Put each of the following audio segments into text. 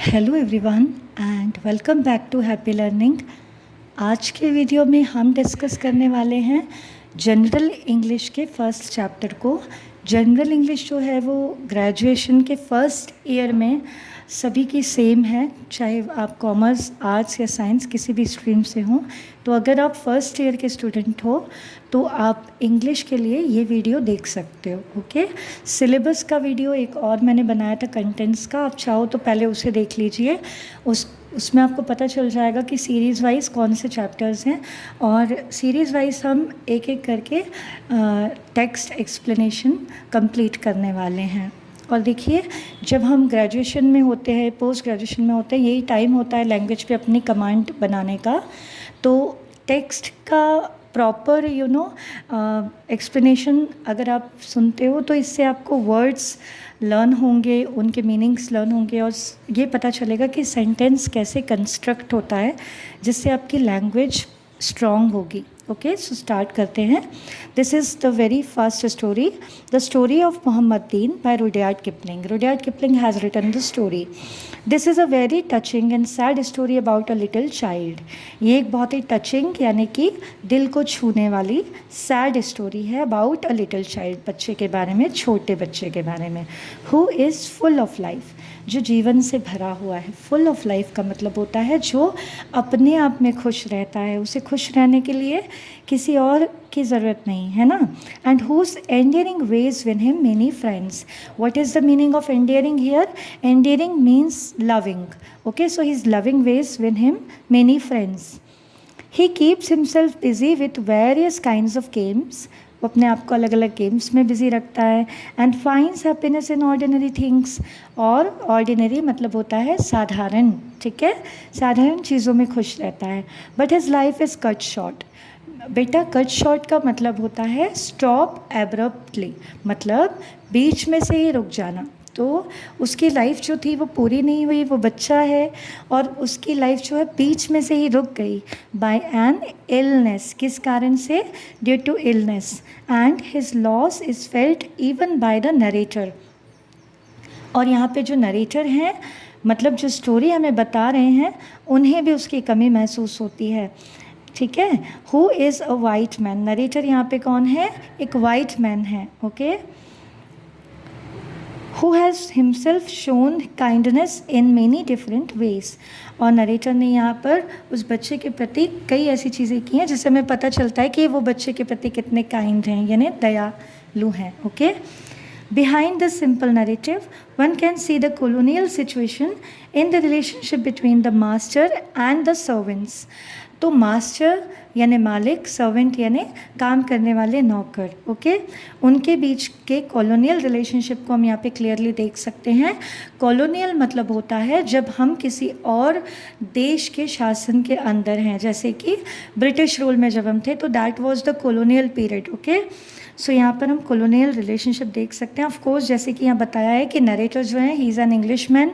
Hello everyone and welcome back to happy learning. आज के video में हम डिस्कस करने वाले हैं जनरल इंग्लिश के फर्स्ट चैप्टर को। जनरल इंग्लिश जो है वो ग्रेजुएशन के फर्स्ट ईयर में सभी की सेम है, चाहे आप कॉमर्स, आर्ट्स या साइंस किसी भी स्ट्रीम से हों। तो अगर आप फर्स्ट ईयर के स्टूडेंट हो तो आप इंग्लिश के लिए ये वीडियो देख सकते हो। ओके, सिलेबस का वीडियो एक और मैंने बनाया था कंटेंट्स का, आप चाहो तो पहले उसे देख लीजिए। उसमें आपको पता चल जाएगा कि सीरीज़ वाइज कौन से चैप्टर्स हैं, और सीरीज़ वाइज हम एक एक करके टेक्स्ट एक्सप्लेनेशन कंप्लीट करने वाले हैं। और देखिए, जब हम ग्रेजुएशन में होते हैं, पोस्ट ग्रेजुएशन में होते हैं, यही टाइम होता है लैंग्वेज पे अपनी कमांड बनाने का। तो टेक्स्ट का प्रॉपर एक्सप्लेनेशन अगर आप सुनते हो तो इससे आपको वर्ड्स लर्न होंगे, उनके मीनिंग्स लर्न होंगे, और ये पता चलेगा कि सेंटेंस कैसे कंस्ट्रक्ट होता है, जिससे आपकी लैंग्वेज स्ट्रॉन्ग होगी। ओके, सो स्टार्ट करते हैं। This is the very first story, the story of Muhammad Din by Rudyard Kipling. Rudyard Kipling has written the story. This is a very touching and sad story about a little child. ये एक बहुत ही touching यानी कि दिल को छूने वाली sad story है अबाउट अ लिटिल चाइल्ड, बच्चे के बारे में, छोटे बच्चे के बारे में, who is full of life, जो जीवन से भरा हुआ है। फुल ऑफ लाइफ का मतलब होता है जो अपने आप में खुश रहता है, उसे खुश रहने के लिए किसी और की ज़रूरत नहीं है ना। And whose endearing ways win him many friends. What is the meaning of endearing here? Endearing means loving. Okay, so his loving ways win him many friends. He keeps himself busy with various kinds of games. वो अपने आप को अलग अलग games में busy रखता है। And finds happiness in ordinary things. और ऑर्डिनरी मतलब होता है साधारण, ठीक है, साधारण चीज़ों में खुश रहता है। But his life is cut short. बेटा, कट शॉर्ट का मतलब होता है स्टॉप एब्रप्टली, मतलब बीच में से ही रुक जाना। तो उसकी लाइफ जो थी वो पूरी नहीं हुई, वो बच्चा है और उसकी लाइफ जो है बीच में से ही रुक गई बाय एन इलनेस। किस कारण से? Due to illness. And his loss is felt even by the narrator. और यहाँ पे जो नरेटर हैं, मतलब जो स्टोरी हमें बता रहे हैं, उन्हें भी उसकी कमी महसूस होती है, ठीक है। Who is a white man. Narrator यहाँ पे कौन है? एक वाइट मैन है। Okay, who has himself shown kindness in many different ways. और नरेटर ने यहाँ पर उस बच्चे के प्रति कई ऐसी चीज़ें की हैं जिससे हमें पता चलता है कि वो बच्चे के प्रति कितने काइंड हैं, यानी दयालु हैं। Okay, behind the simple narrative one can see the colonial situation in the relationship between the master and the servants. तो मास्टर यानी मालिक, सर्वेंट यानी काम करने वाले नौकर, ओके, उनके बीच के कॉलोनियल रिलेशनशिप को हम यहाँ पे क्लियरली देख सकते हैं। कॉलोनियल मतलब होता है जब हम किसी और देश के शासन के अंदर हैं, जैसे कि ब्रिटिश रूल में जब हम थे, तो that was the colonial period. Okay, so यहाँ पर हम कॉलोनियल रिलेशनशिप देख सकते हैं। ऑफ कोर्स, जैसे कि यहाँ बताया है कि नरेटर जो है, he is an English man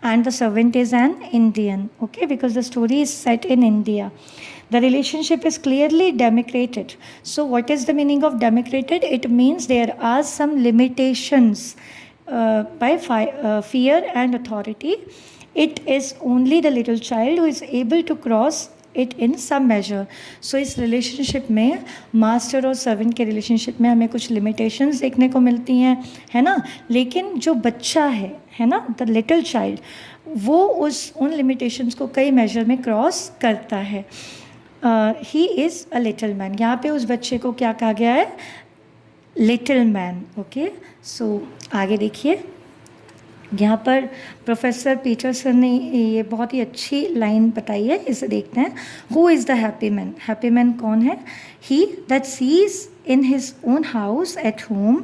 and the servant is an Indian. Okay, because the story is set in India. The relationship is clearly democrated. So what is the meaning of democrated? It means there are some limitations by fear and authority. It is only the little child who is able to cross it in some measure. So इस relationship में, master और servant के relationship में, हमें कुछ limitations देखने को मिलती हैं, है ना। लेकिन जो बच्चा है ना, द लिटिल चाइल्ड, वो उन लिमिटेशंस को कई मेजर में क्रॉस करता है। He is a little man. यहाँ पे उस बच्चे को क्या कहा गया है? Little man. ओके, सो आगे देखिए, यहाँ पर प्रोफेसर पीटरसन ने ये बहुत ही अच्छी लाइन बताई है, इसे देखते हैं। Who is the happy man? Happy man कौन है? He that sees in his own house at home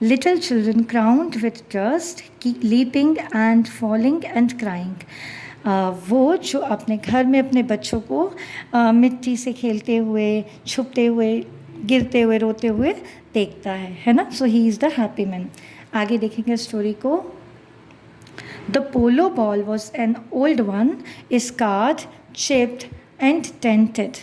little children crowned with dust leaping and falling and crying. वो जो अपने घर में अपने बच्चों को मिट्टी से खेलते हुए, छुपते हुए, गिरते हुए, रोते हुए देखता है ना। So he is the happy man. आगे देखेंगे स्टोरी को। The polo ball was an old one, scarred, chipped and tainted.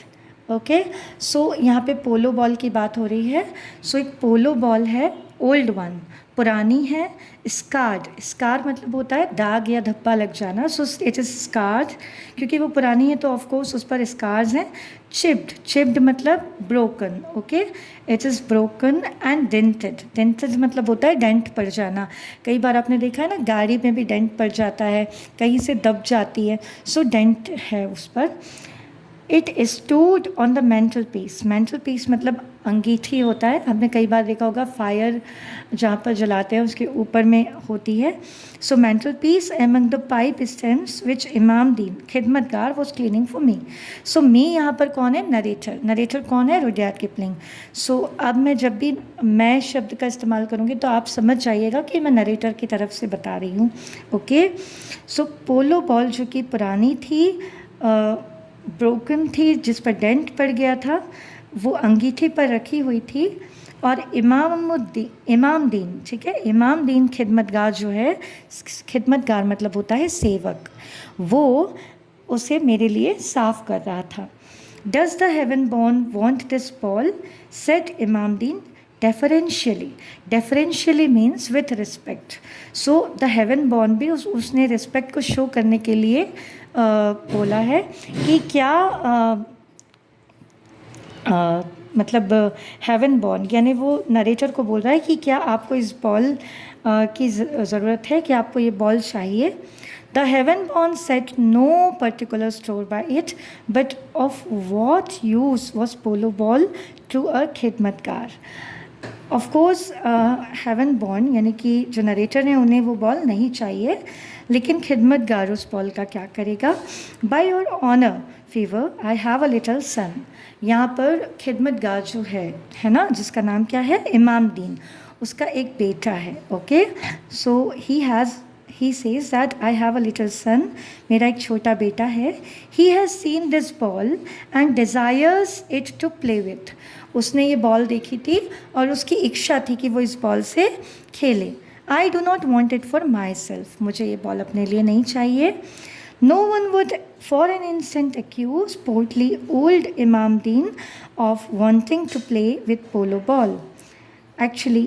Okay, so यहाँ पे पोलो बॉल की बात हो रही है। सो एक पोलो बॉल है, ओल्ड वन। पुरानी है। स्कार्ड, स्कार मतलब होता है दाग या धब्बा लग जाना, सो इट इज़ स्कार्ड, क्योंकि वो पुरानी है तो ऑफ कोर्स उस पर स्कार्स हैं। चिप्ड, चिप्ड मतलब broken, okay, it is broken. And dented, dented मतलब होता है डेंट पड़ जाना। कई बार आपने देखा है ना, गाड़ी में भी डेंट पड़ जाता है, कहीं से दब जाती है, सो डेंट है उस पर। It stood on the mental peace, mental peace मतलब अंगीठी होता है, हमने कई बार देखा होगा फायर जहाँ पर जलाते हैं उसके ऊपर में होती है। So mantelpiece among the pipe stems which Imam Din khidmatgar was cleaning for me. So me यहाँ पर कौन है? नरेटर। नरेटर कौन है? Rudyard Kipling. सो अब मैं जब भी मैं शब्द का इस्तेमाल करूँगी तो आप समझ जाइएगा कि मैं नरेटर की तरफ से बता रही हूँ, ओके। सो पोलो बॉल जो कि पुरानी थी, ब्रोकन थी, जिस पर डेंट पड़ गया था, वो अंगीठी पर रखी हुई थी, और इमाम दीन, ठीक है, इमाम दीन खिदमतगार जो है, खिदमतगार मतलब होता है सेवक, वो उसे मेरे लिए साफ कर रहा था। Does the heaven born want this ball, said Imam Din deferentially. Deferentially means with respect. So the heaven born भी उसने रिस्पेक्ट को शो करने के लिए बोला है कि क्या मतलब हेवन बॉर्न, यानी वो नरेटर को बोल रहा है कि क्या आपको इस बॉल की ज़रूरत है, कि आपको ये बॉल चाहिए। The heaven born set no particular store by it, but of what use was polo ball to a khidmatgar. Of course heaven born यानी कि जो नरेटर हैं उन्हें वो बॉल नहीं चाहिए, लेकिन खिदमतगार उस बॉल का क्या करेगा। By your honour favour I have a little son. यहाँ पर खिदमतगार जो है ना, जिसका नाम क्या है? इमाम दीन, उसका एक बेटा है, okay. So he says that I have a little son, मेरा एक छोटा बेटा है। He has seen this ball and desires it to play with. उसने ये बॉल देखी थी और उसकी इच्छा थी कि वो इस बॉल से खेले। I do not want it for my self, मुझे ये बॉल अपने लिए नहीं चाहिए। No one would for an instant accuse portly old Imam Deen of wanting to play with polo ball. Actually,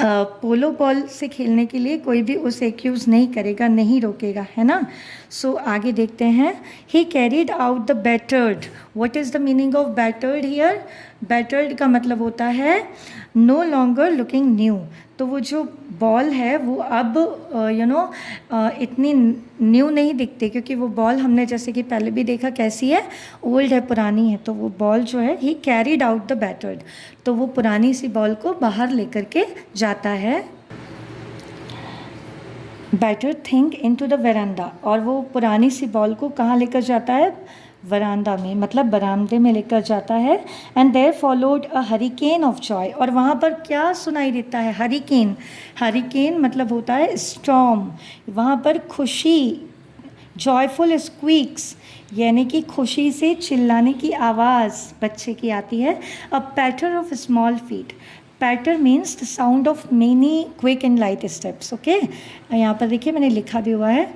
polo ball से खेलने के लिए कोई भी उसे एक्यूज़ नहीं करेगा, नहीं रोकेगा, है ना। सो आगे देखते हैं। ही carried out the battered. What is the meaning of battered here? Battered का मतलब होता है नो लॉन्गर लुकिंग न्यू। तो वो जो बॉल है वो अब इतनी न्यू नहीं दिखती, क्योंकि वो बॉल हमने जैसे कि पहले भी देखा कैसी है, ओल्ड है, पुरानी है। तो वो बॉल जो है, ही कैरिड आउट द बैटर्ड, तो वो पुरानी सी बॉल को बाहर लेकर के जाता है। Better thing into the veranda, और वो पुरानी सी बॉल को कहाँ लेकर जाता है? वरांडा में, मतलब बरामदे में लेकर जाता है। And there followed a hurricane of joy, और वहाँ पर क्या सुनाई देता है? हरिकेन। हरिकेन मतलब होता है स्टॉर्म। वहाँ पर खुशी, जॉयफुल स्क्वीक्स, यानी कि खुशी से चिल्लाने की आवाज़ बच्चे की आती है। A patter of small feet, patter means the sound of many quick and light steps, okay. यहाँ पर देखिए मैंने लिखा भी हुआ है,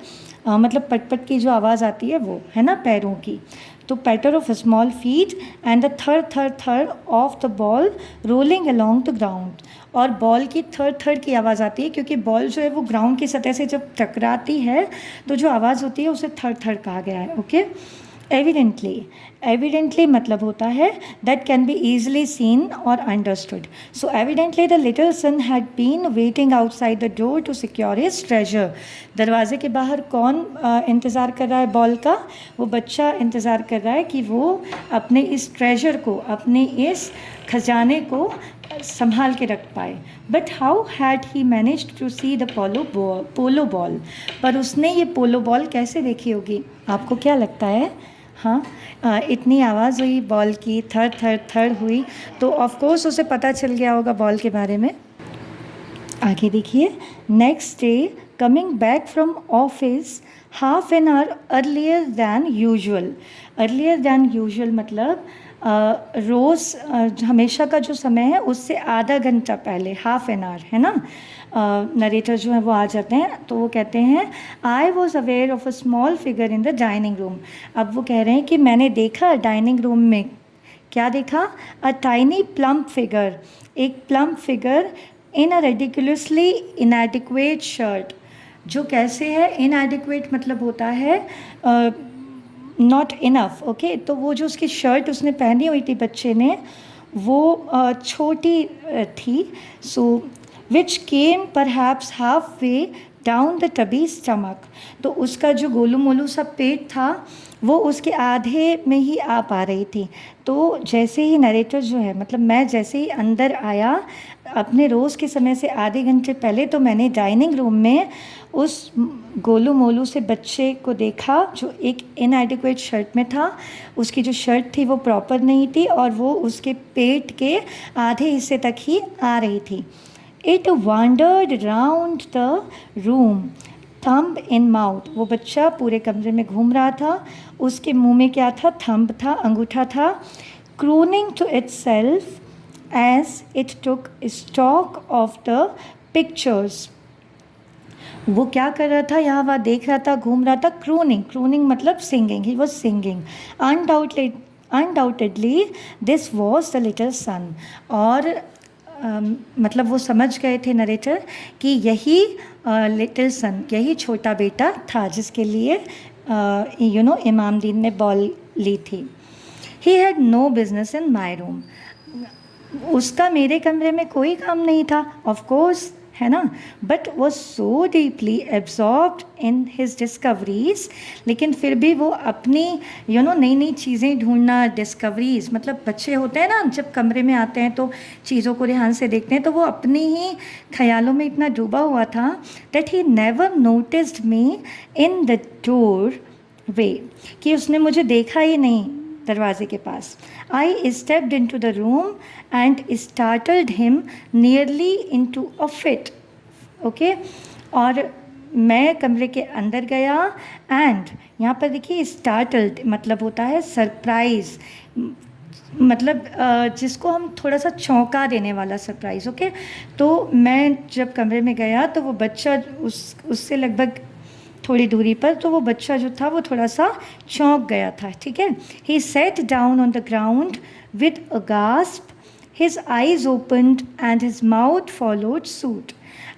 मतलब पटपट की जो आवाज़ आती है वो, है ना, पैरों की। तो पैटर of small feet and the third third third of the ball rolling along the ground, और बॉल की थर्ड थर्ड की आवाज़ आती है, क्योंकि बॉल जो है वो ग्राउंड की सतह से जब टकराती है तो जो आवाज़ होती है उसे थर्ड थर्ड कहा गया है, ओके। एविडेंटली, एविडेंटली मतलब होता है that can be easily seen और understood. So evidently the little son had been waiting outside the door to secure his treasure. दरवाजे के बाहर कौन इंतज़ार कर रहा है बॉल का? वो बच्चा इंतज़ार कर रहा है कि वो अपने इस ट्रेजर को, अपने इस खजाने को संभाल के रख पाए। But how had he managed to see the polo ball, पर उसने ये पोलो बॉल कैसे देखी होगी? आपको क्या लगता है? हाँ, इतनी आवाज़ हुई बॉल की, थर्ड थर्ड थर्ड हुई, तो ऑफ कोर्स उसे पता चल गया होगा बॉल के बारे में। आगे देखिए। Next day coming back from office half an hour earlier than usual. Earlier than usual मतलब रोज़ हमेशा का जो समय है उससे आधा घंटा पहले, हाफ एन आवर, है ना। नरेटर जो है वो आ जाते हैं, तो वो कहते हैं I was aware of a small figure in the dining room. अब वो कह रहे हैं कि मैंने देखा डाइनिंग रूम में, क्या देखा? अ टाइनी प्लम्प फिगर, एक plump figure in a ridiculously इनएडिक्वेट shirt, जो कैसे है, इनएडिक्वेट मतलब होता है नॉट इनफ, ओके। तो वो जो उसकी शर्ट उसने पहनी हुई थी बच्चे ने, वो छोटी थी। So which came perhaps halfway down the tubby stomach, तो उसका जो गोलू मोलू सा पेट था वो उसके आधे में ही आ पा रही थी। तो जैसे ही नरेटर जो है, मतलब मैं जैसे ही अंदर आया अपने रोज़ के समय से आधे घंटे पहले, तो मैंने डाइनिंग रूम में उस गोलू मोलू से बच्चे को देखा जो एक इनएडिक्वेट शर्ट में था। उसकी जो शर्ट थी वो प्रॉपर नहीं थी और वो उसके पेट के आधे हिस्से तक ही आ रही थी। It wandered round the room thumb in mouth, वो बच्चा पूरे कमरे में घूम रहा था, उसके मुंह में क्या था, थंब था, अंगूठा था। Crooning to itself as it took stock of the pictures, वो क्या कर रहा था, यहाँ वहाँ देख रहा था, घूम रहा था। क्रूनिंग, क्रूनिंग मतलब singing, he was singing. Undoubtedly this was the little son, और मतलब वो समझ गए थे नरेटर कि यही लिटिल सन, यही छोटा बेटा था जिसके लिए इमाम दीन ने बॉल ली थी। He had no business in my room, उसका मेरे कमरे में कोई काम नहीं था, ऑफ कोर्स, है ना। But was so deeply absorbed in his discoveries, लेकिन फिर भी वो अपनी नई नई चीज़ें ढूंढना, डिस्कवरीज मतलब बच्चे होते हैं ना, जब कमरे में आते हैं तो चीज़ों को ध्यान से देखते हैं, तो वो अपनी ही ख्यालों में इतना डूबा हुआ था that he never noticed me in the doorway, कि उसने मुझे देखा ही नहीं दरवाजे के पास। I stepped into the room and startled him nearly into a fit, okay. और मैं कमरे के अंदर गया एंड यहाँ पर देखिए स्टार्टल्ड मतलब होता है सरप्राइज, मतलब जिसको हम थोड़ा सा चौंका देने वाला सरप्राइज़, ओके। तो मैं जब कमरे में गया तो वो बच्चा उससे लगभग थोड़ी दूरी पर, तो वो बच्चा जो था वो थोड़ा सा चौंक गया था, ठीक है। He sat down on the ground with a gasp, his eyes opened and his mouth followed suit.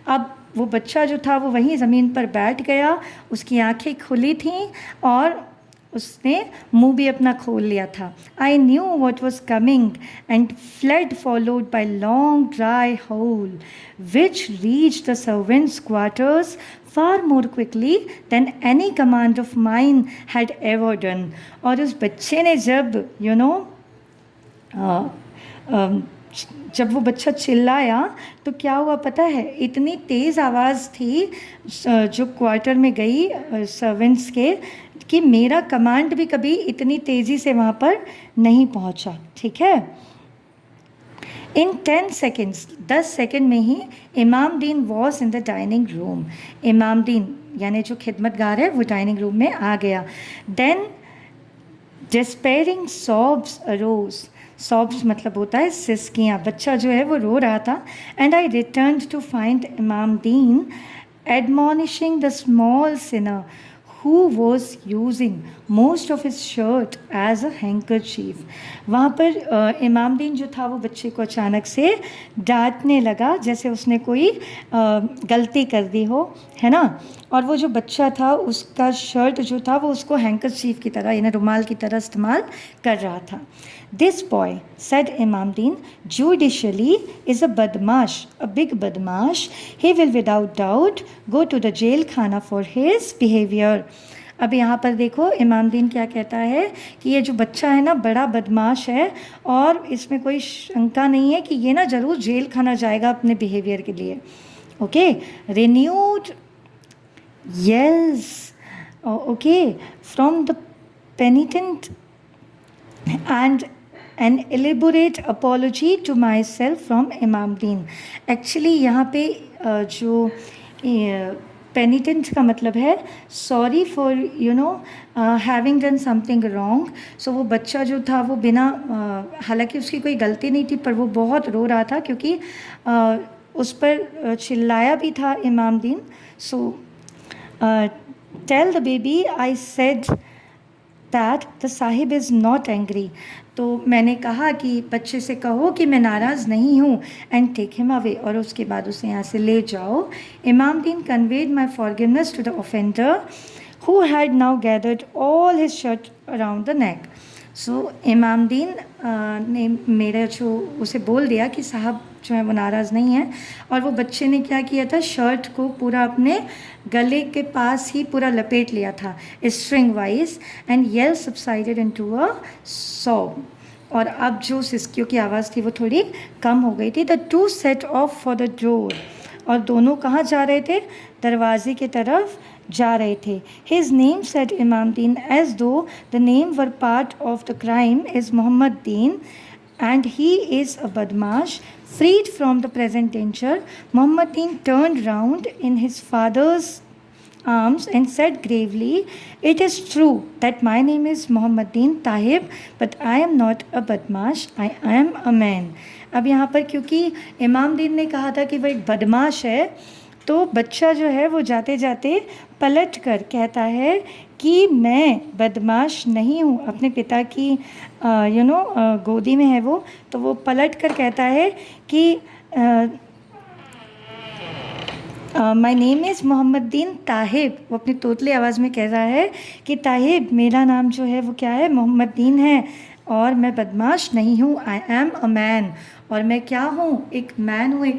अब वो बच्चा जो था वो वहीं ज़मीन पर बैठ गया, उसकी आंखें खुली थीं और उसने मुंह भी अपना खोल लिया था। I knew what was coming and fled followed by long dry howl which reach the servants quarters far more quickly than any command of mine had ever done। और उस बच्चे ने जब जब वो बच्चा चिल्लाया तो क्या हुआ पता है, इतनी तेज़ आवाज़ थी जो क्वार्टर में गई सर्वेंट्स के, कि मेरा कमांड भी कभी इतनी तेज़ी से वहाँ पर नहीं पहुँचा, ठीक है। इन 10 सेकेंड्स, 10 सेकेंड में ही इमाम दीन was in the dining room, इमाम दीन यानी जो खिदमतगार है वो डाइनिंग रूम में आ गया। Then despairing sobs arose, sobs मतलब होता है सिसकियाँ, बच्चा जो है वो रो रहा था। And I returned to find Imam Din admonishing the small sinner who was using most of his shirt as a handkerchief। वहाँ पर इमाम दीन जो था वो बच्चे को अचानक से डांटने लगा, जैसे उसने कोई गलती कर दी हो, है ना। और वो जो बच्चा था उसका शर्ट जो था वो उसको हैंकरचीफ की तरह यानी रुमाल की तरह इस्तेमाल कर रहा था। This boy said Imam Deen judicially is a बदमाश, a big badmash, he will without doubt go to the jail khana for his behaviour. अब यहाँ पर देखो इमाम दीन क्या कहता है कि ये जो बच्चा है ना बड़ा बदमाश है और इसमें कोई शंका नहीं है कि ये ना ज़रूर जेल खाना जाएगा अपने बिहेवियर के लिए, okay. Renewed yells, okay, from the penitent and an elaborate apology to myself from Imam Deen। Actually यहाँ पे जो पेनिटेंट का मतलब है sorry for having done something wrong. So वो बच्चा जो था वो बिना हालांकि उसकी कोई गलती नहीं थी पर वो बहुत रो रहा था क्योंकि उस पर चिल्लाया भी था Imam Din. So tell the baby I said that the sahib is not angry. तो मैंने कहा कि बच्चे से कहो कि मैं नाराज़ नहीं हूँ, एंड टेक हिम अवे, और उसके बाद उसे यहाँ से ले जाओ। Imamuddin conveyed my forgiveness to the offender who had now gathered all his shirt around the neck. So Imamuddin ने मेरे जो उसे बोल दिया कि साहब जो है वो नाराज़ नहीं है, और वो बच्चे ने क्या किया था, शर्ट को पूरा अपने गले के पास ही पूरा लपेट लिया था string wise, and yell subsided into a sob. और अब जो सिसकियों की आवाज़ थी वो थोड़ी कम हो गई थी। The two set of for the door, और दोनों कहाँ जा रहे थे, दरवाजे की तरफ जा रहे थे। His name said Imamuddin as though the name were part of the crime is Mohammadin and he is a badmash freed from the present danger. Mohammadin turned round in his father's arms and said gravely, it is true that my name is Mohammadin Tahib, but I am not a badmash, I am a man. अब यहाँ पर क्योंकि इमामुद्दीन ने कहा था कि वह एक बदमाश है, तो बच्चा जो है वो जाते जाते पलट कर कहता है कि मैं बदमाश नहीं हूँ। अपने पिता की गोदी में है वो, तो वो पलट कर कहता है कि माय नेम इज़ मोहम्मदीन ताहिब। वो अपनी तोतली आवाज़ में कह रहा है कि ताहिब, मेरा नाम जो है वो क्या है, मोहम्मदीन है, और मैं बदमाश नहीं हूँ। आई एम अ मैन, और मैं क्या हूँ, एक मैन हूँ, एक